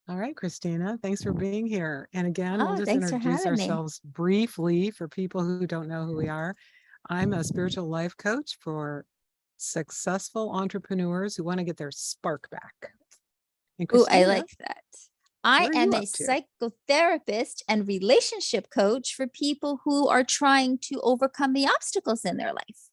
All right, Christina, thanks for being here. And again, we'll Oh, just thanks for introduce having me. ourselves briefly for people who don't know who we are. I'm a spiritual life coach for successful entrepreneurs who want to get their spark back. And Oh, I Christina, like that. I what are am you a up to? psychotherapist and relationship coach for people who are trying to overcome the obstacles in their life.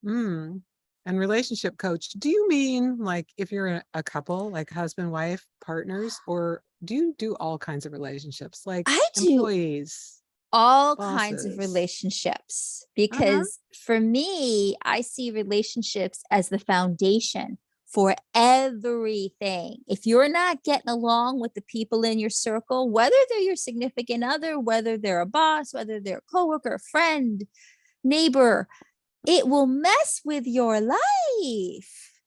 Mm. And relationship coach, do you mean like if you're a couple, like husband, wife, partners, or do you do all kinds of relationships, like I do employees, all kinds of bosses? relationships Uh-huh. because for me, I see relationships as the foundation for everything. If you're not getting along with the people in your circle, whether they're your significant other, whether they're a boss, whether they're a coworker, a friend, neighbor, it will mess with your life.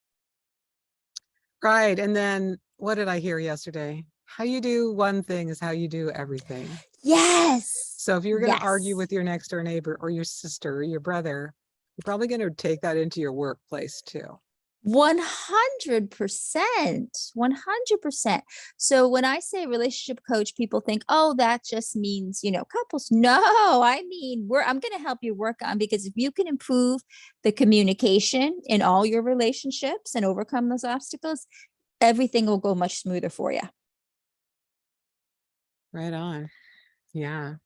Right. And then what did I hear yesterday? How you do one thing is how you do everything. Yes. So if you're going to argue Yes. with your next door neighbor or your sister or your brother, you're probably going to take that into your workplace too. 100%. 100%. So when I say relationship coach, people think, oh, that just means, couples. No, I mean, I'm going to help you work on because if you can improve the communication in all your relationships and overcome those obstacles, everything will go much smoother for you. Right on. Yeah,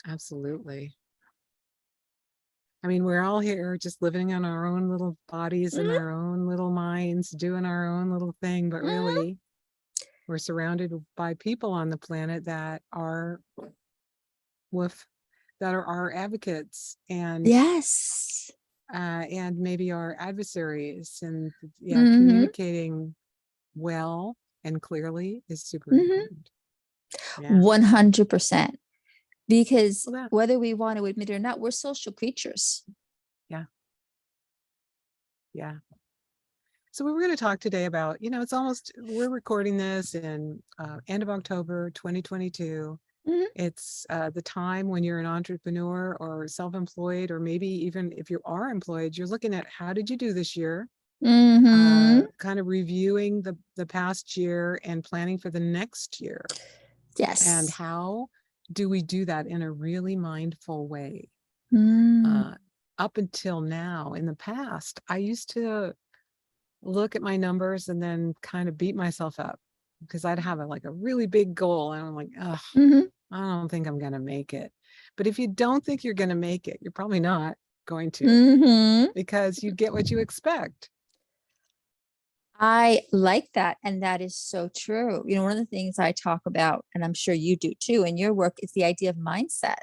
absolutely. I mean, we're all here just living in our own little bodies and Mhm, our own little minds, doing our own little thing, but mhm. really we're surrounded by people on the planet with that are our advocates and maybe our adversaries, and yeah, Mhm, communicating well and clearly is super mhm. important. Yeah. 100%. Because Well, that, whether we want to admit it or not, we're social creatures. yeah, yeah. So we were going to talk today about, it's almost, we're recording this in end of October 2022. Mhm, It's the time when you're an entrepreneur or self-employed, or maybe even if you are employed, you're looking at how did you do this year? mhm. Kind of reviewing the past year and planning for the next year. And Yes. how do we do that in a really mindful way? Mm, Uh, Up until now, in the past, I used to look at my numbers and then kind of beat myself up because I'd have like a really big goal and I'm like, oh, mhm, I don't think I'm going to make it. But if you don't think you're going to make it, you're probably not going to, mhm. because you get what you expect. I like that, and that is so true. One of the things I talk about, and I'm sure you do too in your work, is the idea of mindset.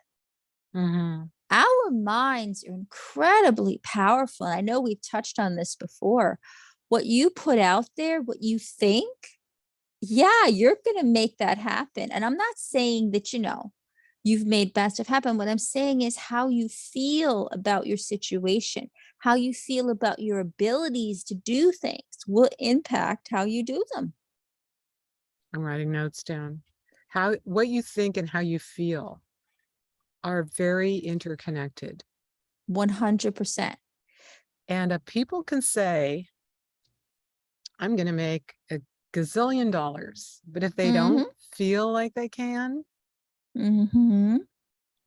Hmm. Our minds are incredibly powerful, and I know we've touched on this before. What you put out there, what you think, yeah, you're gonna make that happen, and I'm not saying that, you've made bad stuff happen. What I'm saying is how you feel about your situation, how you feel about your abilities to do things will impact how you do them. I'm writing notes down. What you think and how you feel are very interconnected. 100%. And people can say, I'm going to make a gazillion dollars. But if they don't Mhm, feel like they can, mhm.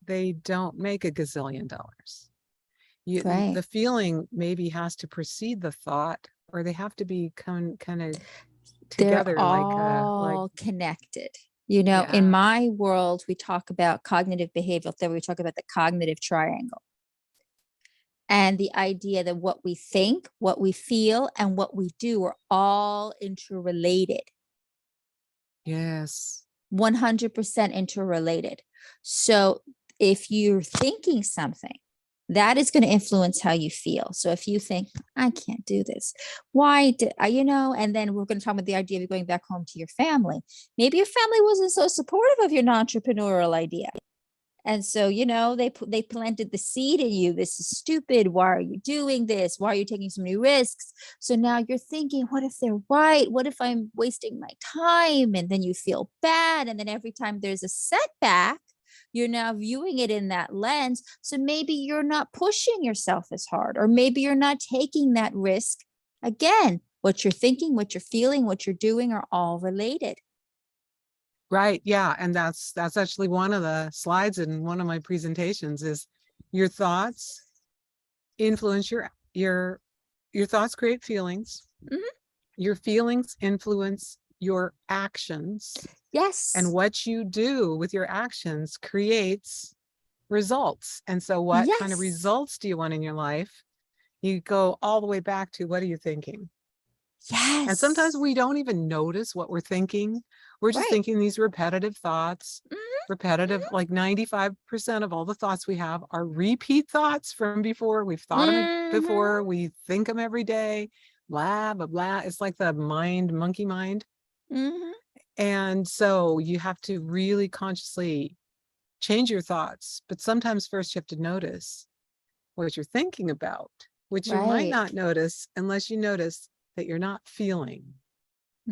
they don't make a gazillion dollars. The Right. feeling maybe has to precede the thought, or they have to be kind of They're together, like, all connected. In yeah, my world, we talk about cognitive behavioral theory, we talk about the cognitive triangle. And the idea that what we think, what we feel, and what we do are all interrelated, yes. 100% interrelated. So if you're thinking something, that is going to influence how you feel. So if you think, I can't do this, why did I, and then we're going to talk about the idea of going back home to your family. Maybe your family wasn't so supportive of your entrepreneurial idea. And so, they planted the seed in you. This is stupid. Why are you doing this? Why are you taking so many risks? So now you're thinking, what if they're right? What if I'm wasting my time? And then you feel bad. And then every time there's a setback, you're now viewing it in that lens. So maybe you're not pushing yourself as hard, or maybe you're not taking that risk again. What you're thinking, what you're feeling, what you're doing are all related. Right. Yeah. And that's actually one of the slides in one of my presentations is your thoughts influence your thoughts create feelings. Mhm. Your feelings influence your actions. And Yes. what you do with your actions creates results. And so what kind of Yes. results do you want in your life? You go all the way back to what are you thinking? And sometimes Yes. we don't even notice what we're thinking. We're just Right. thinking these repetitive thoughts, Mhm. repetitive, Mhm. like 95% of all the thoughts we have are repeat thoughts from before. We've thought them before. Mhm. We think them every day, blah, blah, blah. It's like the mind, monkey mind. Mhm. And so you have to really consciously change your thoughts. But sometimes first you have to notice what you're thinking about, which you might Right. not notice unless you notice that you're not feeling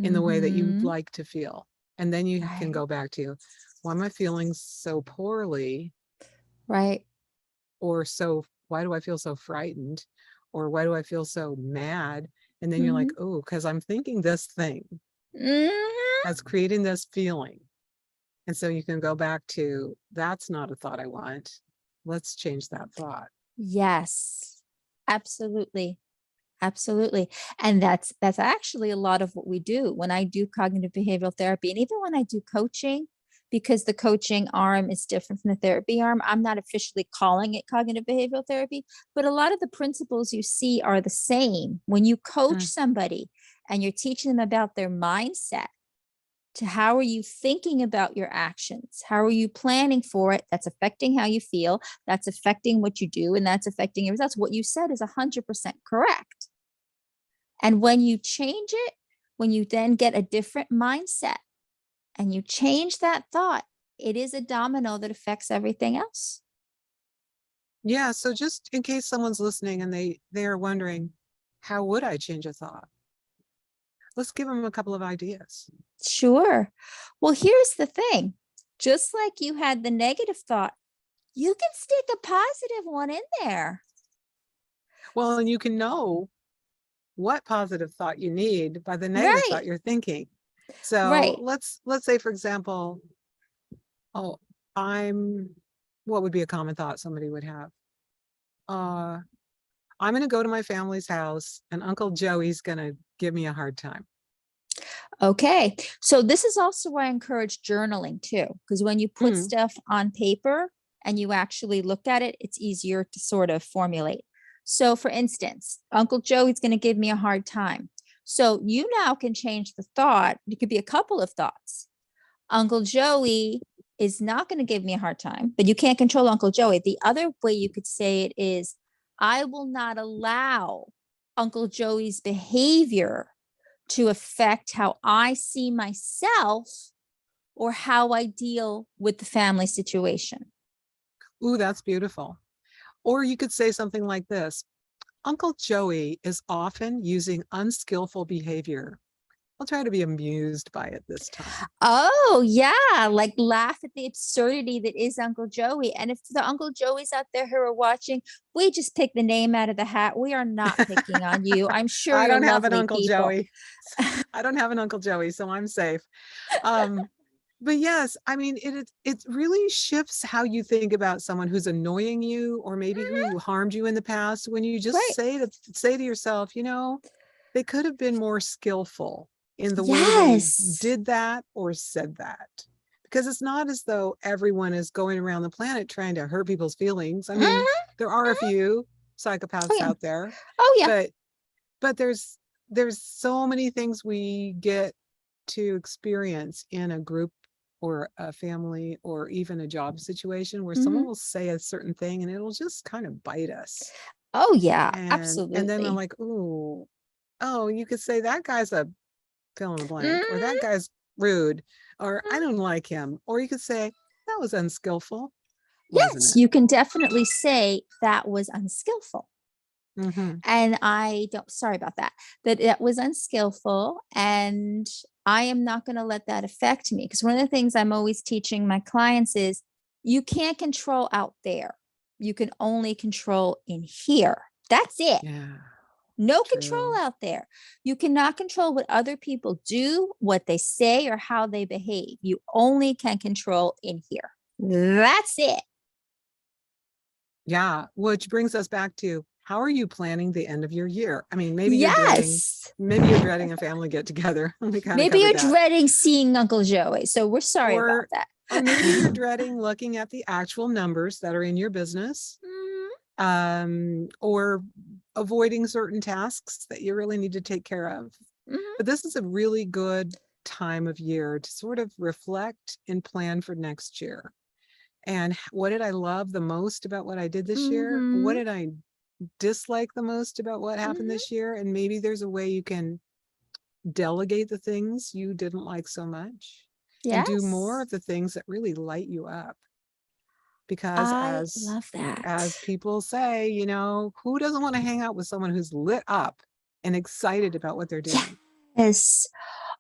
in the way that you'd Mhm. like to feel. And then you can Right. go back to, why am I feeling so poorly? Right. Or why do I feel so frightened? Or why do I feel so mad? And then you're like, Mhm. oh, because I'm thinking this thing Mhm. that's creating this feeling. And so you can go back to, that's not a thought I want. Let's change that thought. Yes. Absolutely. Absolutely. And that's actually a lot of what we do when I do cognitive behavioral therapy and even when I do coaching, because the coaching arm is different from the therapy arm. I'm not officially calling it cognitive behavioral therapy, but a lot of the principles you see are the same. When you coach Mm. somebody and you're teaching them about their mindset, to how are you thinking about your actions? How are you planning for it? That's affecting how you feel. That's affecting what you do, and that's affecting your results. What you said is 100% correct. And when you change it, when you then get a different mindset and you change that thought, it is a domino that affects everything else. Yeah. So just in case someone's listening and they're wondering, how would I change a thought? Let's give them a couple of ideas. Sure. Well, here's the thing, just like you had the negative thought, you can stick a positive one in there. Well, and you can know what positive thought you need by the negative Right. thought you're thinking. So Right. let's say, for example, oh, I'm what would be a common thought somebody would have? Uh, I'm going to go to my family's house and Uncle Joey's going to give me a hard time. Okay. So this is also why I encourage journaling too, because when you put Mm, stuff on paper and you actually look at it, it's easier to sort of formulate. So for instance, Uncle Joey's going to give me a hard time. So you now can change the thought. It could be a couple of thoughts. Uncle Joey is not going to give me a hard time, but you can't control Uncle Joey. The other way you could say it is, I will not allow Uncle Joey's behavior to affect how I see myself or how I deal with the family situation. ooh, that's beautiful. Or you could say something like this. Uncle Joey is often using unskillful behavior. I'll try to be amused by it this time. Oh, yeah. Like laugh at the absurdity that is Uncle Joey. And if the Uncle Joeys out there who are watching, we just picked the name out of the hat. We are not picking on you. I'm sure I you're don't have an lovely Uncle people. Joey. I don't have an Uncle Joey, so I'm safe. Um, but yes, I mean, it really shifts how you think about someone who's annoying you or maybe Mhm. who harmed you in the past when you just Right. say to yourself, they could have been more skillful in the way they Yes. did that or said that. Because it's not as though everyone is going around the planet trying to hurt people's feelings. I Mhm. mean, there are a Mhm. few Oh, psychopaths yeah. out there, Oh, yeah. but there's so many things we get to experience in a group or a family or even a job situation where someone Mhm. will say a certain thing and it'll just kind of bite us. Oh, yeah. And then I'm Absolutely. like, ooh, oh, you could say that guy's a fill in the blank, or that Mhm. guy's rude, or I Mhm. don't like him. Or you could say, that was unskillful, wasn't Yes, it? you can definitely say that was unskillful. Mm-hmm. And I don't, sorry about that, that it was unskillful. And I am not going to let that affect me. Because one of the things I'm always teaching my clients is you can't control out there. You can only control in here. That's it. Yeah. No control True. out there. You cannot control what other people do, what they say, or how they behave. You only can control in here. That's it. Yeah, which brings us back to how are you planning the end of your year? I mean, Yes. maybe you're dreading a family get together. We kind of Maybe covered you're that. dreading seeing Uncle Joey. So we're sorry about Or that. or maybe you're dreading looking at the actual numbers that are in your business, Mhm, or avoiding certain tasks that you really need to take care of. mhm, But this is a really good time of year to sort of reflect and plan for next year. And what did I love the most about what I did this year? What mhm, did I dislike the most about what happened mhm. this year? And maybe there's a way you can delegate the things you didn't like so much and do more Yes. of the things that really light you up. Because I love that. as people say, who doesn't want to hang out with someone who's lit up and excited about what they're doing? Yes.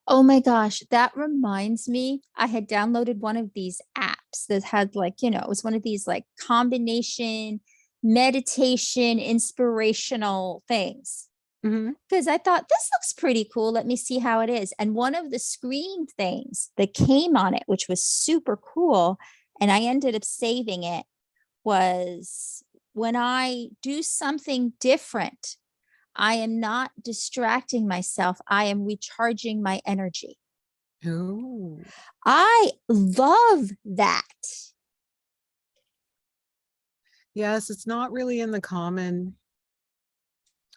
Oh my gosh, that reminds me. I had downloaded one of these apps that had like, it was one of these like combination meditation inspirational things. Hmm. Because I thought this looks pretty cool. Let me see how it is. And one of the screen things that came on it, which was super cool, and I ended up saving it, was when I do something different, I am not distracting myself. I am recharging my energy. Oh, I love that. yes, it's not really in the common.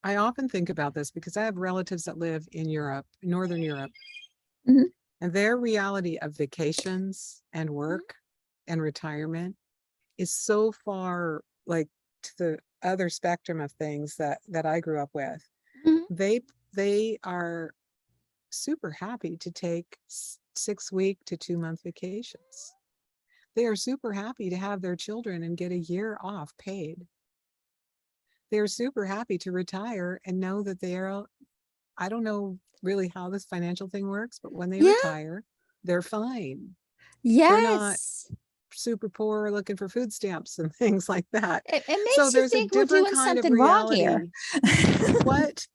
I often think about this because I have relatives that live in Europe, Northern Europe, Mhm, and their reality of vacations and mhm, work and retirement is so far like to the other spectrum of things that I grew up with. mhm. They are super happy to take 6 week to 2 month vacations. They are super happy to have their children and get a year off paid. They're super happy to retire and know that they're, I don't know really how this financial thing works, but when they Yeah. retire, they're fine. They're not Yes. super poor looking for food stamps and things like that. It So makes you there's a think we're different doing kind of something wrong here. reality. What?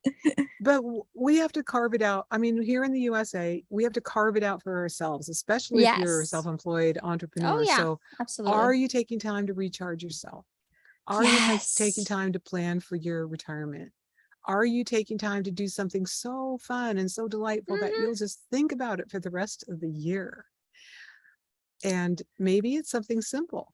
But we have to carve it out. I mean, here in the USA, we have to carve it out for ourselves, especially if you're a Yes. self-employed Oh, entrepreneur. yeah. So are Absolutely. you taking time to recharge yourself? Are you taking Yes. time to plan for your retirement? Are you taking time to do something so fun and so delightful that Mhm, you'll just think about it for the rest of the year? And maybe it's something simple.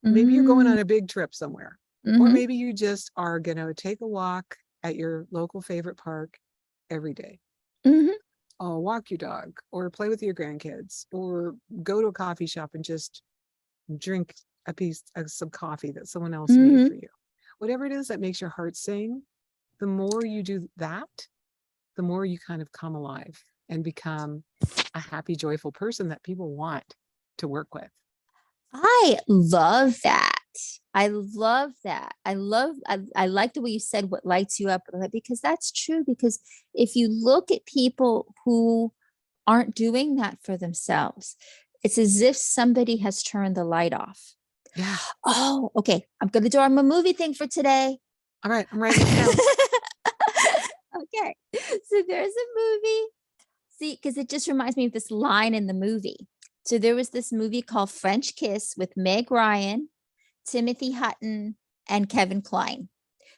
Maybe you're going mhm, on a big trip somewhere, or mhm, maybe you just are going to take a walk at your local favorite park every day. mhm, Oh, walk your dog, or play with your grandkids, or go to a coffee shop and just drink a piece of some coffee that someone else made mhm. for you. Whatever it is that makes your heart sing, the more you do that, the more you kind of come alive and become a happy, joyful person that people want to work with. I love that. I love that. I like the way you said what lights you up, because that's true. Because if you look at people who aren't doing that for themselves, it's as if somebody has turned the light off. Yeah. Oh, okay. I'm going to do our movie thing for today. All right. I'm writing this down. Okay. So there's a movie. See, because it just reminds me of this line in the movie. So there was this movie called French Kiss with Meg Ryan, Timothy Hutton, and Kevin Kline.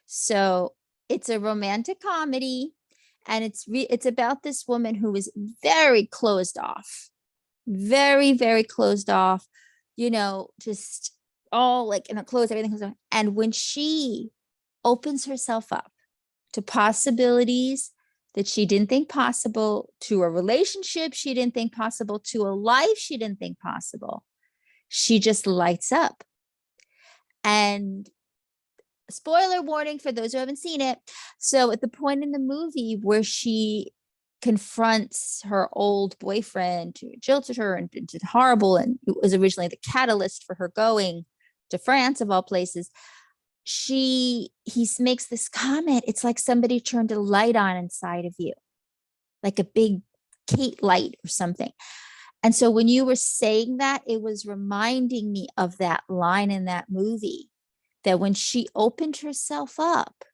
So it's a romantic comedy, and it's about this woman who is very closed off, very very closed off. Just all like in her clothes, everything goes on. And when she opens herself up to possibilities that she didn't think possible, to a relationship she didn't think possible, to a life she didn't think possible, she just lights up. And spoiler warning for those who haven't seen it. So at the point in the movie where she confronts her old boyfriend who jilted her and did horrible, and it was originally the catalyst for her going to France of all places, he makes this comment. It's like somebody turned a light on inside of you, like a big Kate light or something. And so when you were saying that, it was reminding me of that line in that movie, that when she opened herself up,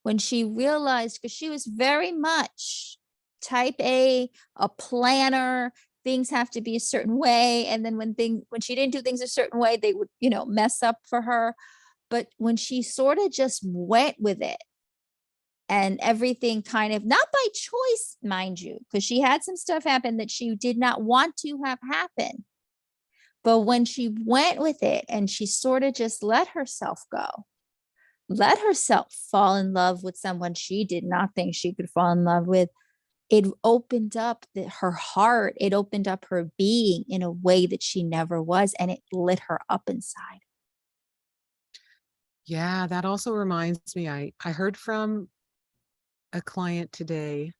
when she realized, because she was very much type a planner, things have to be a certain way. And then when she didn't do things a certain way, they would, mess up for her. But when she sort of just went with it, and everything kind of, not by choice, mind you, because she had some stuff happen that she did not want to have happen. But when she went with it and she sort of just let herself go, let herself fall in love with someone she did not think she could fall in love with, it opened up her heart. It opened up her being in a way that she never was. And it lit her up inside. Yeah, that also reminds me, I heard from a client today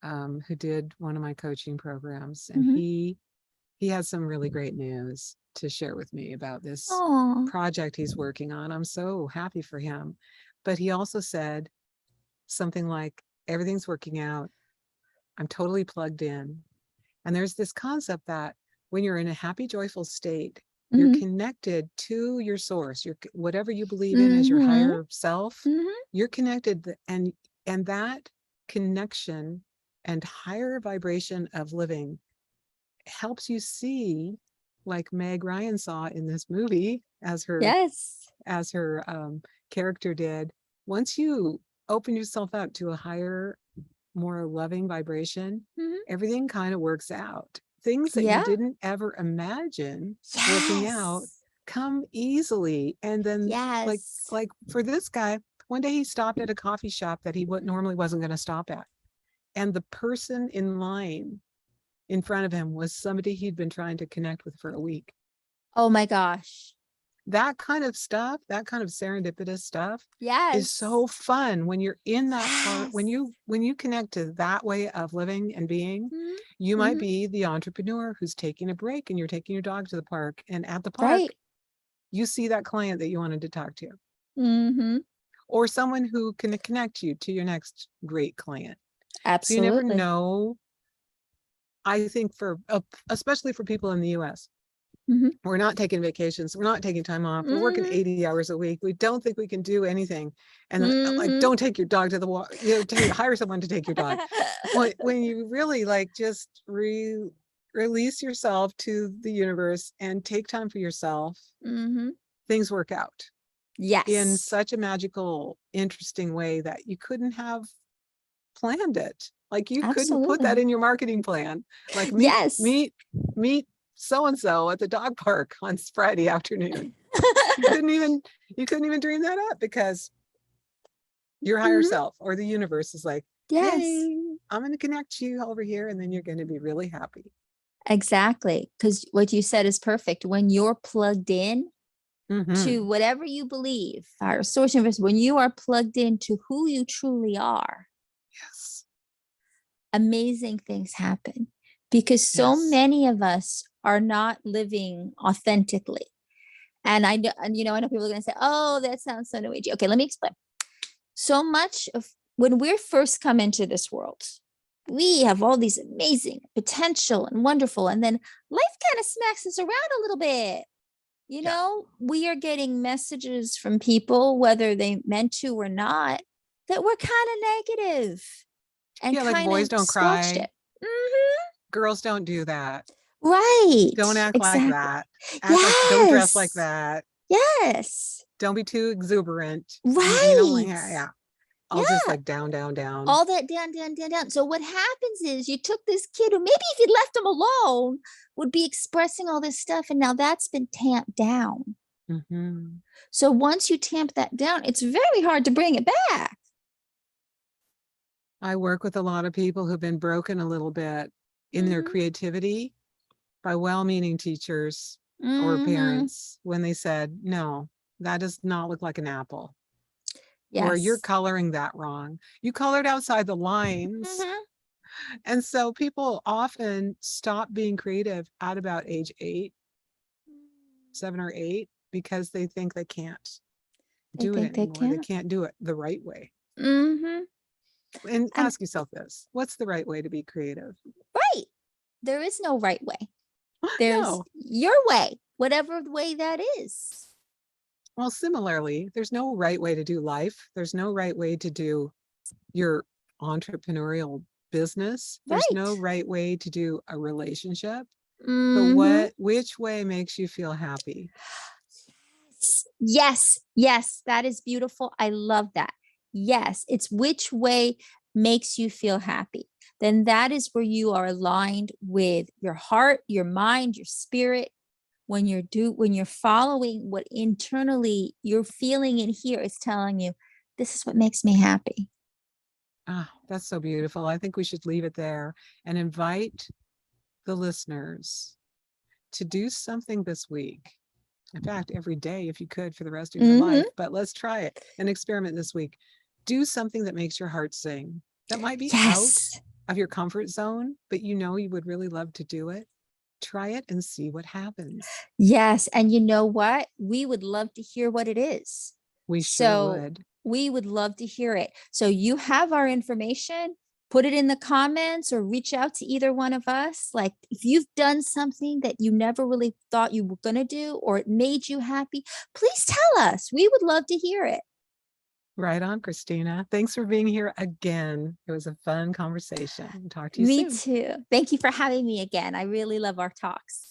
who did one of my coaching programs, and Mhm. he has some really great news to share with me about this Aw. project he's working on. I'm so happy for him. But he also said something like, everything's working out. I'm totally plugged in. And there's this concept that when you're in a happy, joyful state, you're Mhm. connected to your source, your whatever you believe in as your Mhm. higher self, Mhm. you're connected, and that connection and higher vibration of living helps you see, like Meg Ryan saw in this movie Yes. as her character did. Once you open yourself up to a higher, more loving vibration, Mhm. everything kind of works out. Things that you Yeah. didn't ever imagine working out Yes. come easily. And then Yes. like for this guy, one day he stopped at a coffee shop that he normally wasn't going to stop at. And the person in line in front of him was somebody he'd been trying to connect with for a week. Oh my gosh. That kind of stuff, that kind of serendipitous stuff is Yes. so fun when you're in that part, Yes. when you connect to that way of living and being. Mhm. You might Mhm. be the entrepreneur who's taking a break and you're taking your dog to the park, and at the park Right. you see that client that you wanted to talk to, Mhm. or someone who can connect you to your next great client. So you never Absolutely. know. I think especially for people in the US, Mhm. we're not taking vacations. We're not taking time off. We're working Mhm. 80 hours a week. We don't think we can do anything. And then like, Mhm. don't take your dog to the walk, hire someone to take your dog. When you really like just release yourself to the universe and take time for yourself, Mhm. things work out in Yes. such a magical, interesting way that you couldn't have planned it. Like you couldn't put that Absolutely. in your marketing plan. Like Yes. meet so and so at the dog park on Friday afternoon. You couldn't even dream that up, because your higher Mhm. self or the universe is like, Yes. hey, I'm going to connect you over here, and then you're going to be really happy. Exactly. Because what you said is perfect. When you're plugged in to Mm-hmm. whatever you believe, our source universe, when you are plugged into who you truly are, Yes. amazing things happen, because so Yes. many of us are not living authentically. And I know, I know people are going to say, "Oh, that sounds so new agey." Okay, let me explain. So much of when we're first come into this world, we have all these amazing potential and wonderful, and then life kind of smacks us around a little bit. Yeah. We are getting messages from people, whether they meant to or not, that were kind of negative and Yeah. Like kind boys of don't squelched cry. it. Hmm. Girls don't do that. Right. Don't act like Exactly. that. Don't dress like Yes. that. Yes. Don't be too exuberant. Like, Right. yeah, yeah. All just Yeah. like down, down, down. All that down, down, down, down. So what happens is you took this kid who maybe if you left him alone would be expressing all this stuff, and now that's been tamped down. Mm-hmm. So once you tamp that down, it's very hard to bring it back. I work with a lot of people who've been broken a little bit in their Mhm. creativity by well-meaning teachers or Mhm. parents when they said, no, that does not look like an apple, or you're Yes. coloring that wrong. You colored outside the lines. Mhm. And so people often stop being creative at about age 8, 7 or 8, because they think they can't They do it think they anymore. They can't. can't do it the right way. Mhm. And And ask yourself this: what's the right way to be creative? right. There is no right way. There's No. your way, whatever the way that is. Well, similarly, there's no right way to do life. There's no right way to do your entrepreneurial business. There's no Right. right way to do a relationship, but Hmm. which way makes you feel happy? Yes, yes, that is beautiful. I love that. Yes, it's which way makes you feel happy. Then that is where you are aligned with your heart, your mind, your spirit. When you're following what internally you're feeling in here is telling you, this is what makes me happy. Ah, that's so beautiful. I think we should leave it there and invite the listeners to do something this week. In fact, every day, if you could, for the rest of your Hmm. life, but let's try it and experiment this week. Do something that makes your heart sing. That might be out Yes. of your comfort zone, but you know you would really love to do it. Try it and see what happens. Yes. And you know what? We would love to hear what it is. We sure So would. we would love to hear it. So you have our information, put it in the comments or reach out to either one of us. Like if you've done something that you never really thought you were going to do or it made you happy, please tell us. We would love to hear it. Right on, Christina. Thanks for being here again. It was a fun conversation. Talk to you Me soon. too. Thank you for having me again. I really love our talks.